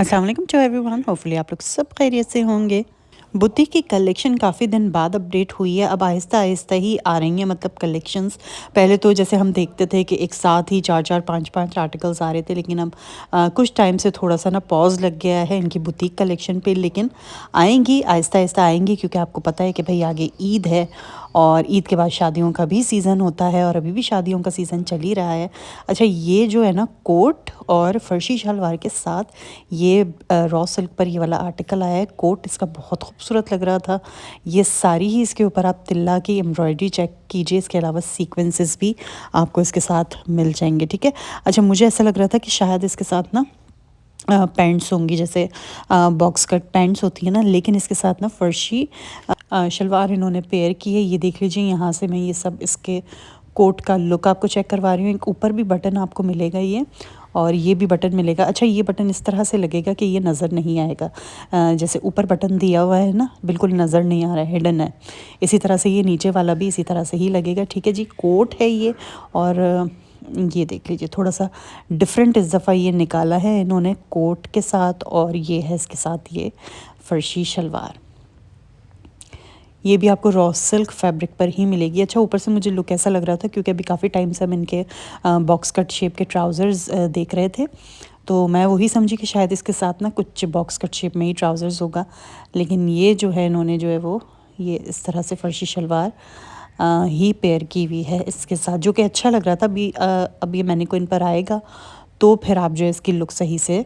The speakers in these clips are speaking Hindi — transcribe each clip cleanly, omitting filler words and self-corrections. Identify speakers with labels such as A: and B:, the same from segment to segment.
A: अस्सलाम वालेकुम टू एवरीवन। होपफुली आप लोग सब खैरियत से होंगे। बुटीक की कलेक्शन काफ़ी दिन बाद अपडेट हुई है। अब आहिस्ता आहिस्ता ही आ रही हैं मतलब कलेक्शंस। पहले तो जैसे हम देखते थे कि एक साथ ही 4-4 5-5 आर्टिकल्स आ रहे थे, लेकिन अब कुछ टाइम से थोड़ा सा ना पॉज लग गया है इनकी बुटीक कलेक्शन पे। लेकिन आएंगी, आहिस्ता आहिस्ता आएंगी, क्योंकि आपको पता है कि भाई आगे ईद है और ईद के बाद शादियों का भी सीज़न होता है और अभी भी शादियों का सीज़न चल ही रहा है। अच्छा, ये जो है ना कोट और फर्शी शलवार के साथ ये रॉ सिल्क पर ये वाला आर्टिकल आया है। कोट इसका बहुत खूबसूरत लग रहा था। ये सारी ही इसके ऊपर आप तिल्ला की एम्ब्रॉयडरी चेक कीजिए, इसके अलावा सीक्वेंसेस भी आपको इसके साथ मिल जाएंगे। ठीक है। अच्छा, मुझे ऐसा लग रहा था कि शायद इसके साथ ना पैंट्स होंगी, जैसे बॉक्स कट पैंट्स होती है ना, लेकिन इसके साथ ना फर्शी शलवार इन्होंने पेयर की है। ये देख लीजिए, यहाँ से मैं ये सब इसके कोट का लुक आपको चेक करवा रही हूँ। एक ऊपर भी बटन आपको मिलेगा ये, और ये भी बटन मिलेगा। अच्छा, ये बटन इस तरह से लगेगा कि ये नज़र नहीं आएगा। जैसे ऊपर बटन दिया हुआ है ना, बिल्कुल नज़र नहीं आ रहा है, हिडन है। इसी तरह से ये नीचे वाला भी इसी तरह से ही लगेगा। ठीक है जी, कोट है ये। और ये देख लीजिए, थोड़ा सा डिफरेंट इस दफ़ा ये निकाला है इन्होंने कोट के साथ, और ये है इसके साथ ये फर्शी शलवार। ये भी आपको रॉ सिल्क फैब्रिक पर ही मिलेगी। अच्छा, ऊपर से मुझे लुक ऐसा लग रहा था क्योंकि अभी काफ़ी टाइम से हम इनके बॉक्स कट शेप के ट्राउज़र्स देख रहे थे, तो मैं वही समझी कि शायद इसके साथ ना कुछ बॉक्स कट शेप में ही ट्राउज़र्स होगा। लेकिन ये जो है इन्होंने जो है वो ये इस तरह से फर्शी शलवार ही पेयर की हुई है इसके साथ, जो कि अच्छा लग रहा था। अब ये मैंने को इन पर आएगा तो फिर आप जो है इसकी लुक सही से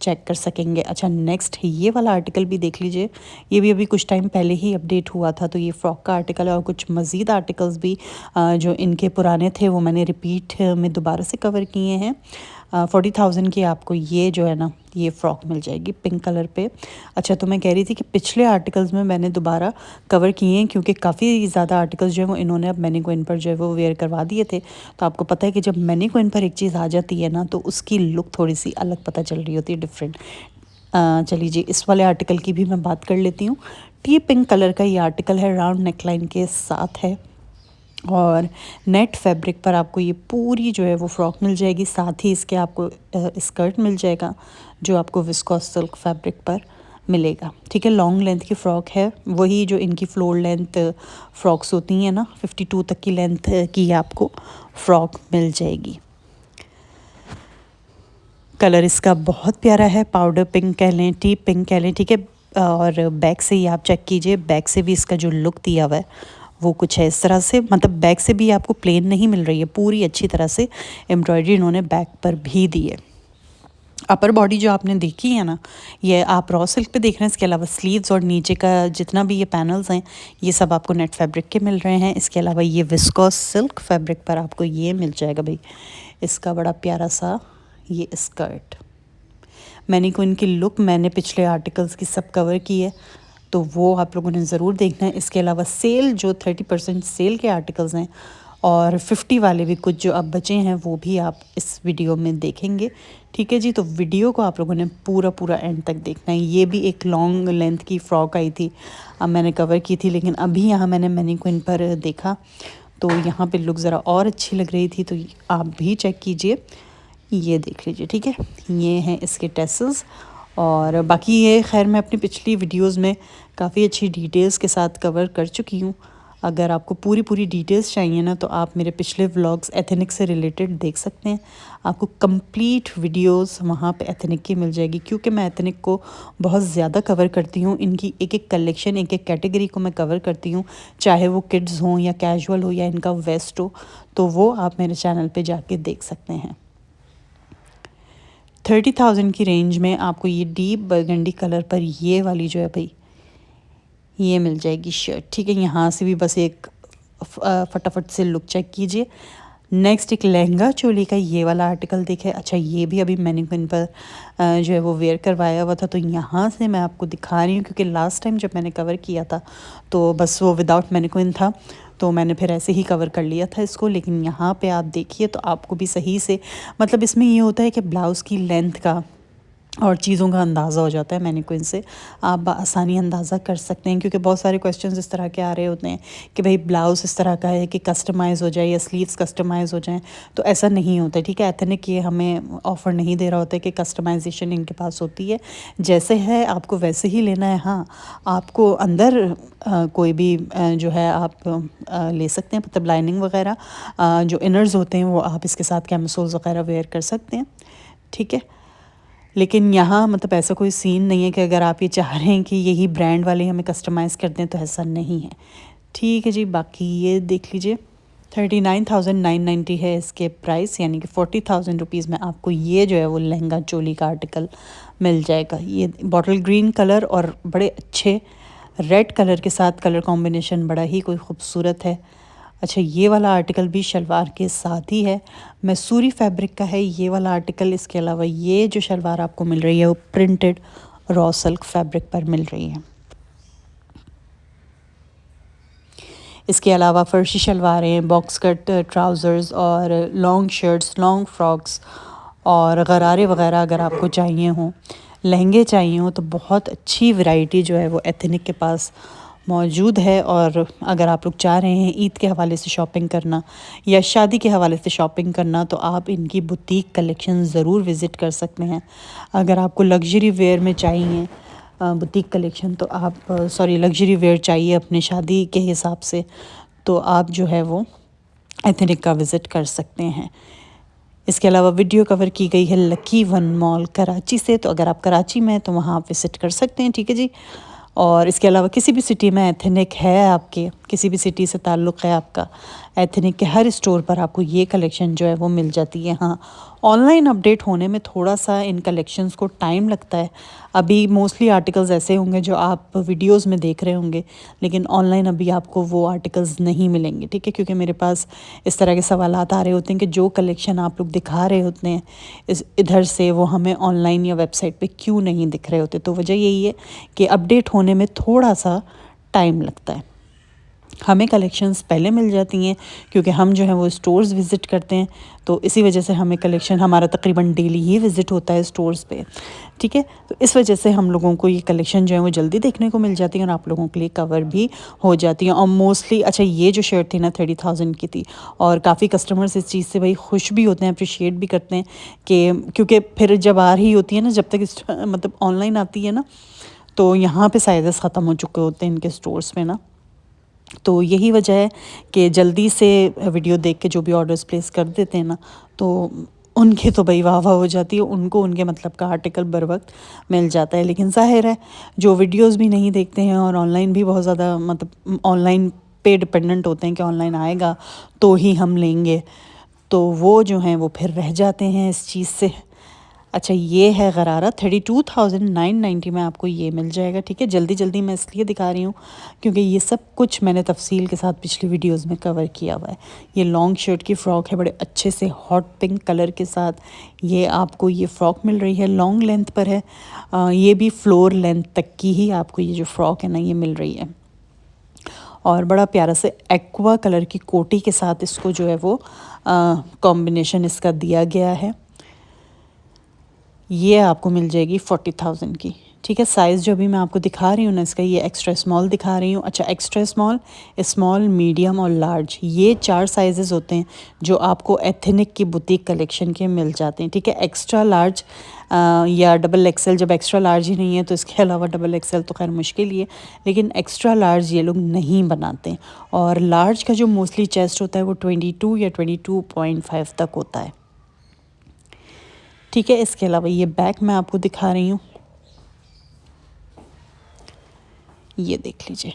A: चेक कर सकेंगे। अच्छा, नेक्स्ट ये वाला आर्टिकल भी देख लीजिए। ये भी अभी कुछ टाइम पहले ही अपडेट हुआ था, तो ये फ्रॉक का आर्टिकल है। और कुछ मज़ीद आर्टिकल्स भी जो इनके पुराने थे वो मैंने रिपीट में दोबारा से कवर किए हैं। 40,000 की आपको ये जो है ना ये फ़्रॉक मिल जाएगी पिंक कलर पे। अच्छा, तो मैं कह रही थी कि पिछले आर्टिकल्स में मैंने दोबारा कवर किए हैं, क्योंकि काफ़ी ज़्यादा आर्टिकल्स जो है वो इन्होंने अब मैंने को इन पर जो है वो वेयर करवा दिए थे। तो आपको पता है कि जब मैंने को इन पर एक चीज़ आ जाती है ना, तो उसकी लुक थोड़ी सी अलग पता चल रही होती है, डिफरेंट। चलिए जी, इस वाले आर्टिकल की भी मैं बात कर लेती हूँ। टी पिंक कलर का ये आर्टिकल है, राउंड नेकलाइन के साथ है, और नेट फैब्रिक पर आपको ये पूरी जो है वो फ्रॉक मिल जाएगी। साथ ही इसके आपको स्कर्ट मिल जाएगा जो आपको विस्कोस सिल्क फैब्रिक पर मिलेगा। ठीक है, लॉन्ग लेंथ की फ़्रॉक है, वही जो इनकी फ्लोर लेंथ फ़्रॉक्स होती हैं ना, 52 तक की लेंथ की आपको फ़्रॉक मिल जाएगी। कलर इसका बहुत प्यारा है, पाउडर पिंक कह लें, टी पिंक कह लें। ठीक है, और बैक से ही आप चेक कीजिए, बैक से भी इसका जो लुक दिया हुआ है वो कुछ है इस तरह से। मतलब बैक से भी आपको प्लेन नहीं मिल रही है, पूरी अच्छी तरह से एम्ब्रॉयडरी इन्होंने बैक पर भी दी है। अपर बॉडी जो आपने देखी है ना, ये आप रॉ सिल्क पे देख रहे हैं। इसके अलावा स्लीव्स और नीचे का जितना भी ये पैनल्स हैं ये सब आपको नेट फैब्रिक के मिल रहे हैं। इसके अलावा ये विस्कोस सिल्क फैब्रिक पर आपको ये मिल जाएगा भाई, इसका बड़ा प्यारा सा ये स्कर्ट। मैंने को इनकी लुक मैंने पिछले आर्टिकल्स की सब कवर की है, तो वो आप लोगों ने ज़रूर देखना है। इसके अलावा सेल जो 30% सेल के आर्टिकल्स हैं और 50 वाले भी कुछ जो अब बचे हैं वो भी आप इस वीडियो में देखेंगे। ठीक है जी, तो वीडियो को आप लोगों ने पूरा पूरा एंड तक देखना है। ये भी एक लॉन्ग लेंथ की फ़्रॉक आई थी, अब मैंने कवर की थी, लेकिन अभी यहाँ मैंने मैनीक्विन पर देखा तो यहाँ पे लुक ज़रा और अच्छी लग रही थी, तो आप भी चेक कीजिए। ये देख लीजिए। ठीक है, ये हैं इसके टेसल्स, और बाकी ये खैर मैं अपनी पिछली वीडियोस में काफ़ी अच्छी डिटेल्स के साथ कवर कर चुकी हूँ। अगर आपको पूरी पूरी डिटेल्स चाहिए ना, तो आप मेरे पिछले व्लॉग्स एथनिक से रिलेटेड देख सकते हैं। आपको कंप्लीट वीडियोस वहाँ पे एथनिक की मिल जाएगी, क्योंकि मैं एथनिक को बहुत ज़्यादा कवर करती हूँ। इनकी एक एक कलेक्शन, एक एक कैटेगरी को मैं कवर करती हूँ, चाहे वो किड्स हों या कैजुअल हो या इनका वेस्ट हो, तो वो आप मेरे चैनल पर जाके देख सकते हैं। 30,000 की रेंज में आपको ये डीप बरगंडी कलर पर ये वाली जो है भाई ये मिल जाएगी शर्ट। ठीक है, यहाँ से भी बस एक फटाफट से लुक चेक कीजिए। नेक्स्ट एक लहंगा चोली का ये वाला आर्टिकल देखे। अच्छा, ये भी अभी मैंने इन पर जो है वो वेयर करवाया हुआ था, तो यहाँ से मैं आपको दिखा रही हूँ, क्योंकि लास्ट टाइम जब मैंने कवर किया था तो बस वो विदाउट मैनीक्विन था, तो मैंने फिर ऐसे ही कवर कर लिया था इसको। लेकिन यहाँ पे आप देखिए तो आपको भी सही से, मतलब इसमें ये होता है कि ब्लाउज़ की लेंथ का और चीज़ों का अंदाज़ा हो जाता है। मैनीक्विन से आप बआसानी अंदाज़ा कर सकते हैं, क्योंकि बहुत सारे क्वेश्चंस इस तरह के आ रहे होते हैं कि भाई ब्लाउज़ इस तरह का है कि कस्टमाइज़ हो जाए या स्लीव्स कस्टमाइज़ हो जाएँ, तो ऐसा नहीं होता है, ठीक है। एथनिक ये हमें ऑफ़र नहीं दे रहा होता है कि कस्टमाइजेशन इनके पास होती है, जैसे है आपको वैसे ही लेना है। हाँ, आपको अंदर कोई भी जो है आप ले सकते हैं, मतलब लाइनिंग वगैरह जो इनर्स होते हैं वो आप इसके साथ कैमिसोल्स वगैरह वेयर कर सकते हैं, ठीक है। लेकिन यहाँ मतलब ऐसा कोई सीन नहीं है कि अगर आप ये चाह रहे हैं कि यही ब्रांड वाले हमें कस्टमाइज़ कर दें, तो ऐसा नहीं है, ठीक है जी। बाकी ये देख लीजिए 39,990 है इसके प्राइस, यानी कि 40,000 रुपीज़ में आपको ये जो है वो लहंगा चोली का आर्टिकल मिल जाएगा। ये बॉटल ग्रीन कलर और बड़े अच्छे रेड कलर के साथ कलर कॉम्बिनेशन बड़ा ही कोई खूबसूरत है। अच्छा, ये वाला आर्टिकल भी शलवार के साथ ही है, मैसूरी फैब्रिक का है ये वाला आर्टिकल। इसके अलावा ये जो शलवार आपको मिल रही है वो प्रिंटेड रॉ सिल्क फैब्रिक पर मिल रही है। इसके अलावा फर्शी शलवारें, बॉक्स कट ट्राउज़र्स और लॉन्ग शर्ट्स, लॉन्ग फ्रॉक्स और गरारे वगैरह अगर आपको चाहिए हों, लहंगे चाहिए हों, तो बहुत अच्छी वैरायटी जो है वो एथनिक के पास मौजूद है। और अगर आप लोग चाह रहे हैं ईद के हवाले से शॉपिंग करना या शादी के हवाले से शॉपिंग करना, तो आप इनकी बुटीक कलेक्शन ज़रूर विज़िट कर सकते हैं। अगर आपको लग्जरी वेयर में चाहिए बुटीक कलेक्शन, तो आप सॉरी लग्जरी वेयर चाहिए अपने शादी के हिसाब से, तो आप जो है वो एथनिक का विज़िट कर सकते हैं। इसके अलावा वीडियो कवर की गई है लकी वन मॉल कराची से, तो अगर आप कराची में हैं तो वहाँ आप विज़िट कर सकते हैं, ठीक है जी। और इसके अलावा किसी भी सिटी में एथनिक है आपके, किसी भी सिटी से ताल्लुक़ है आपका, एथनिक के हर स्टोर पर आपको ये कलेक्शन जो है वो मिल जाती है। हाँ, ऑनलाइन अपडेट होने में थोड़ा सा इन कलेक्शंस को टाइम लगता है। अभी मोस्टली आर्टिकल्स ऐसे होंगे जो आप वीडियोस में देख रहे होंगे, लेकिन ऑनलाइन अभी आपको वो आर्टिकल्स नहीं मिलेंगे, ठीक है। क्योंकि मेरे पास इस तरह के सवालात आ रहे होते हैं कि जो कलेक्शन आप लोग दिखा रहे होते हैं इधर से, वो हमें ऑनलाइन या वेबसाइट पे क्यों नहीं दिख रहे होते। तो वजह यही है कि अपडेट होने में थोड़ा सा टाइम लगता है। हमें कलेक्शंस पहले मिल जाती हैं क्योंकि हम जो है वो स्टोर्स विज़िट करते हैं, तो इसी वजह से हमें कलेक्शन, हमारा तकरीबन डेली ही विज़िट होता है स्टोर्स पे, ठीक है। तो इस वजह से हम लोगों को ये कलेक्शन जो है वो जल्दी देखने को मिल जाती है और आप लोगों के लिए कवर भी हो जाती है। और मोस्टली अच्छा, ये जो शर्ट थी ना 30,000 की थी, और काफ़ी कस्टमर्स इस चीज़ से भाई खुश भी होते हैं, अप्रिशिएट भी करते हैं कि क्योंकि फिर जब आ रही होती है ना, जब तक मतलब ऑनलाइन आती है ना, तो यहाँ पे साइज़ेस ख़त्म हो चुके होते हैं इनके स्टोर्स में ना। तो यही वजह है कि जल्दी से वीडियो देख के जो भी ऑर्डर्स प्लेस कर देते हैं ना, तो उनके तो भाई वाह वाह हो जाती है, उनको उनके मतलब का आर्टिकल बर वक्त मिल जाता है। लेकिन ज़ाहिर है जो वीडियोस भी नहीं देखते हैं और ऑनलाइन भी बहुत ज़्यादा मतलब ऑनलाइन पे डिपेंडेंट होते हैं कि ऑनलाइन आएगा तो ही हम लेंगे, तो वो जो हैं वो फिर रह जाते हैं इस चीज़ से। अच्छा, ये है गरारा 32,990 में आपको ये मिल जाएगा, ठीक है। जल्दी जल्दी मैं इसलिए दिखा रही हूँ क्योंकि ये सब कुछ मैंने तफसील के साथ पिछली वीडियोस में कवर किया हुआ है। ये लॉन्ग शर्ट की फ़्रॉक है, बड़े अच्छे से हॉट पिंक कलर के साथ ये आपको ये फ़्रॉक मिल रही है, लॉन्ग लेंथ पर है। ये भी फ्लोर लेंथ तक की ही आपको ये जो फ़्रॉक है ना ये मिल रही है, और बड़ा प्यारा से एक्वा कलर की कोटी के साथ इसको जो है वो कॉम्बिनेशन इसका दिया गया है। ये आपको मिल जाएगी 40,000 की, ठीक है। साइज़ जो भी मैं आपको दिखा रही हूँ ना इसका, ये एक्स्ट्रा स्मॉल दिखा रही हूँ। अच्छा, एक्स्ट्रा स्मॉल, स्मॉल, मीडियम और लार्ज, ये 4 साइज़ेस होते हैं जो आपको एथनिक की बुटीक कलेक्शन के मिल जाते हैं, ठीक है। एक्स्ट्रा लार्ज या डबल एक्सेल, जब एक्स्ट्रा लार्ज ही नहीं है तो इसके अलावा डबल एक्सेल तो खैर मुश्किल ही है, लेकिन एक्स्ट्रा लार्ज ये लोग नहीं बनाते। और लार्ज का जो मोस्टली चेस्ट होता है वो 22 या 22.5 तक होता है, ठीक है। इसके अलावा ये बैक मैं आपको दिखा रही हूँ, ये देख लीजिए।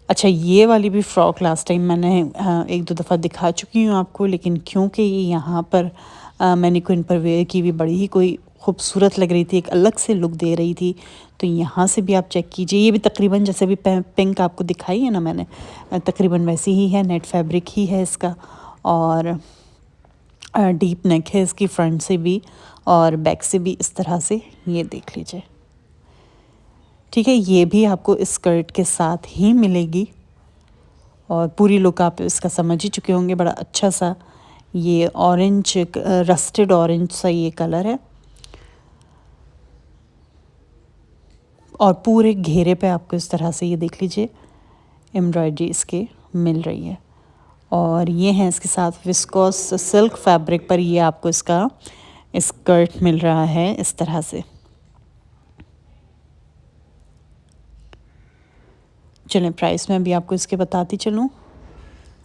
A: अच्छा, ये वाली भी फ़्रॉक लास्ट टाइम मैंने एक दो दफ़ा दिखा चुकी हूँ आपको, लेकिन क्योंकि ये यहाँ पर मैंने क्विन पर वेयर की भी बड़ी ही कोई खूबसूरत लग रही थी, एक अलग से लुक दे रही थी, तो यहाँ से भी आप चेक कीजिए। ये भी तकरीबन जैसे भी पिंक आपको दिखाई है ना मैंने, तकरीबन वैसी ही है, नेट फैब्रिक ही है इसका, और डीप नेक है इसकी, फ्रंट से भी और बैक से भी इस तरह से, ये देख लीजिए, ठीक है। ये भी आपको इस स्कर्ट के साथ ही मिलेगी और पूरी लुक आप इसका समझ ही चुके होंगे। बड़ा अच्छा सा ये ऑरेंज, रस्टेड ऑरेंज सा ये कलर है, और पूरे घेरे पे आपको इस तरह से ये देख लीजिए एम्ब्रॉयडरी इसके मिल रही है। और ये हैं इसके साथ विस्कोस सिल्क फैब्रिक पर ये आपको इसका स्कर्ट मिल रहा है इस तरह से। चलें प्राइस में भी आपको इसके बताती चलूँ।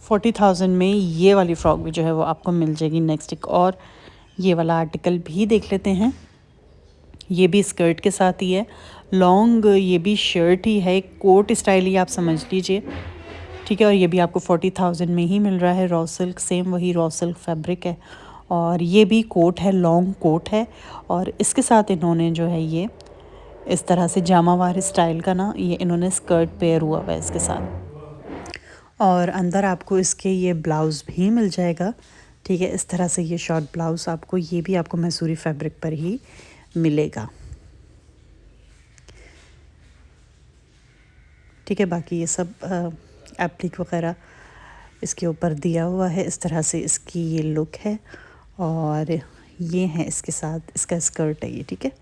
A: 40,000 में ये वाली फ्रॉक भी जो है वो आपको मिल जाएगी। नेक्स्ट एक और ये वाला आर्टिकल भी देख लेते हैं। ये भी स्कर्ट के साथ ही है, लॉन्ग ये भी शर्ट ही है, कोट स्टाइल ही आप समझ लीजिए, ठीक है। और ये भी आपको 40,000 में ही मिल रहा है। रॉ सिल्क, सेम वही रॉ सिल्क फैब्रिक है। और ये भी कोट है, लॉन्ग कोट है। और इसके साथ इन्होंने जो है ये इस तरह से जामावार स्टाइल का ना ये इन्होंने स्कर्ट पेयर हुआ हुआ है इसके साथ। और अंदर आपको इसके ये ब्लाउज़ भी मिल जाएगा, ठीक है। इस तरह से ये शॉर्ट ब्लाउज़ आपको, ये भी आपको मैसूरी फैब्रिक पर ही मिलेगा, ठीक है। बाकी ये सब एप्लिक वगैरह इसके ऊपर दिया हुआ है। इस तरह से इसकी ये लुक है। और ये है इसके साथ इसका स्कर्ट है ये, ठीक है।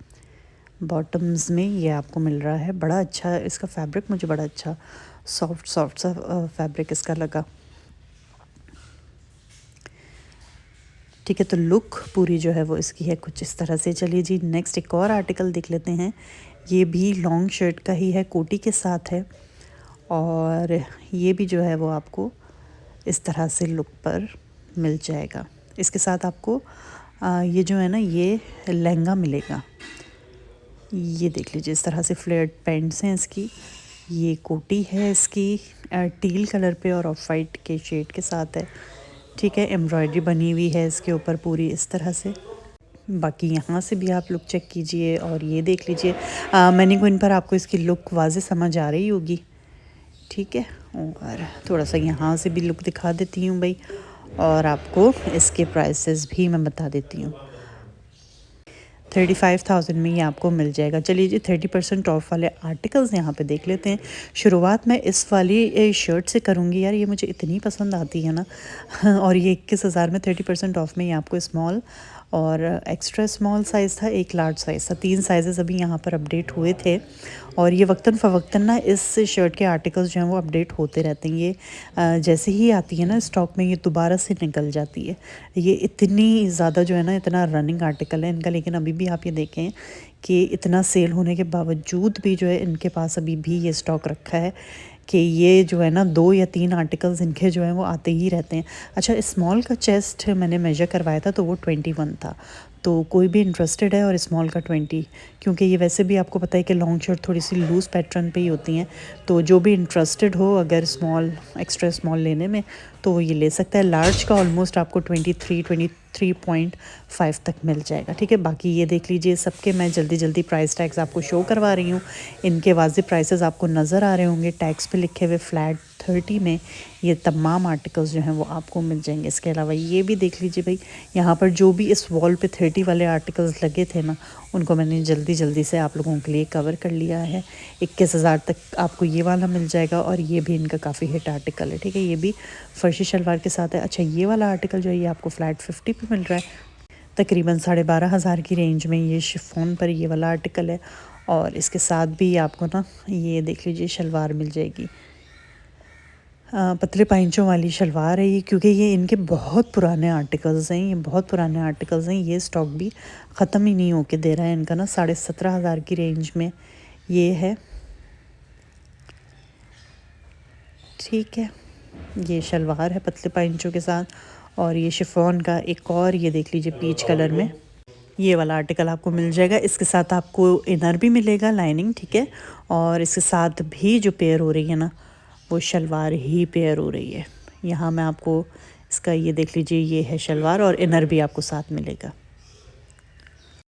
A: बॉटम्स में ये आपको मिल रहा है। बड़ा अच्छा इसका फैब्रिक, मुझे बड़ा अच्छा सॉफ्ट सॉफ्ट सा फैब्रिक इसका लगा, ठीक है। तो लुक पूरी जो है वो इसकी है कुछ इस तरह से। चलिए जी नेक्स्ट एक और आर्टिकल देख लेते हैं। ये भी लॉन्ग शर्ट का ही है, कोटी के साथ है। और ये भी जो है वो आपको इस तरह से लुक पर मिल जाएगा। इसके साथ आपको ये जो है ना ये लहंगा मिलेगा। ये देख लीजिए इस तरह से फ्लेयर्ड पैंट्स हैं इसकी। ये कोटी है इसकी टील कलर पे और ऑफ वाइट के शेड के साथ है, ठीक है। एम्ब्रॉयडरी बनी हुई है इसके ऊपर पूरी इस तरह से। बाकी यहाँ से भी आप लुक चेक कीजिए और ये देख लीजिए। मैंने को इन पर आपको इसकी लुक वाज़े समझ आ रही होगी, ठीक है। और थोड़ा सा यहाँ से भी लुक दिखा देती हूँ भाई, और आपको इसके प्राइसेस भी मैं बता देती हूँ। 35,000 में ये आपको मिल जाएगा। चलिए जी 30% ऑफ वाले आर्टिकल्स यहाँ पे देख लेते हैं। शुरुआत मैं इस वाली शर्ट से करूँगी, यार ये मुझे इतनी पसंद आती है ना और ये 21,000 में 30% ऑफ में ये आपको स्मॉल और एक्स्ट्रा स्मॉल साइज़ था, एक लार्ज साइज़ था। 3 साइज़ेस अभी यहाँ पर अपडेट हुए थे। और ये वक्तन फ़वक्तन ना इस शर्ट के आर्टिकल्स जो हैं वो अपडेट होते रहते हैं। ये जैसे ही आती है ना स्टॉक में ये दोबारा से निकल जाती है। ये इतनी ज़्यादा जो है ना इतना रनिंग आर्टिकल है इनका। लेकिन अभी भी आप ये देखें कि इतना सेल होने के बावजूद भी जो है इनके पास अभी भी ये स्टॉक रखा है कि ये जो है ना 2 या 3 आर्टिकल्स इनके जो हैं वो आते ही रहते हैं। अच्छा स्मॉल का चेस्ट मैंने मेजर करवाया था तो वो 21 था। तो कोई भी इंटरेस्टेड है और स्मॉल का 20, क्योंकि ये वैसे भी आपको पता है कि लॉन्ग शर्ट थोड़ी सी लूज़ पैटर्न पे ही होती हैं। तो जो भी इंटरेस्टेड हो अगर स्मॉल एक्स्ट्रा स्मॉल लेने में तो वो ये ले सकता है। लार्ज का ऑलमोस्ट आपको 23.5 तक मिल जाएगा, ठीक है। बाकी ये देख लीजिए सबके मैं जल्दी जल्दी प्राइस टैग्स आपको शो करवा रही हूँ। इनके वाजिब प्राइसेस आपको नज़र आ रहे होंगे टैग्स पे लिखे हुए। फ्लैट 30 में ये तमाम आर्टिकल्स जो हैं वो आपको मिल जाएंगे। इसके अलावा ये भी देख लीजिए भाई, यहाँ पर जो भी इस वॉल पे 30 वाले आर्टिकल्स लगे थे ना उनको मैंने जल्दी जल्दी से आप लोगों के लिए कवर कर लिया है। 21,000 तक आपको ये वाला मिल जाएगा। और ये भी इनका काफ़ी हिट आर्टिकल है, ठीक है। ये भी फर्शी शलवार के साथ है। अच्छा ये वाला आर्टिकल जो है ये आपको फ्लैट 50 पे मिल रहा है, तकरीबन 12,500 की रेंज में। ये शिफॉन पर ये वाला आर्टिकल है। और इसके साथ भी आपको ना ये देख लीजिए शलवार मिल जाएगी, पतले पाइंचों वाली शलवार है ये, क्योंकि ये इनके बहुत पुराने आर्टिकल्स हैं। ये बहुत पुराने आर्टिकल्स हैं। ये स्टॉक भी ख़त्म ही नहीं होके दे रहा है इनका ना। 17,500 की रेंज में ये है, ठीक है। ये शलवार है पतले पाइंचों के साथ। और ये शिफॉन का एक और ये देख लीजिए पीच कलर में ये वाला आर्टिकल आपको मिल जाएगा। इसके साथ आपको इनर भी मिलेगा लाइनिंग, ठीक है। और इसके साथ भी जो पेयर हो रही है ना वो शलवार ही पेयर हो रही है। यहाँ मैं आपको इसका ये देख लीजिए ये है शलवार और इनर भी आपको साथ मिलेगा।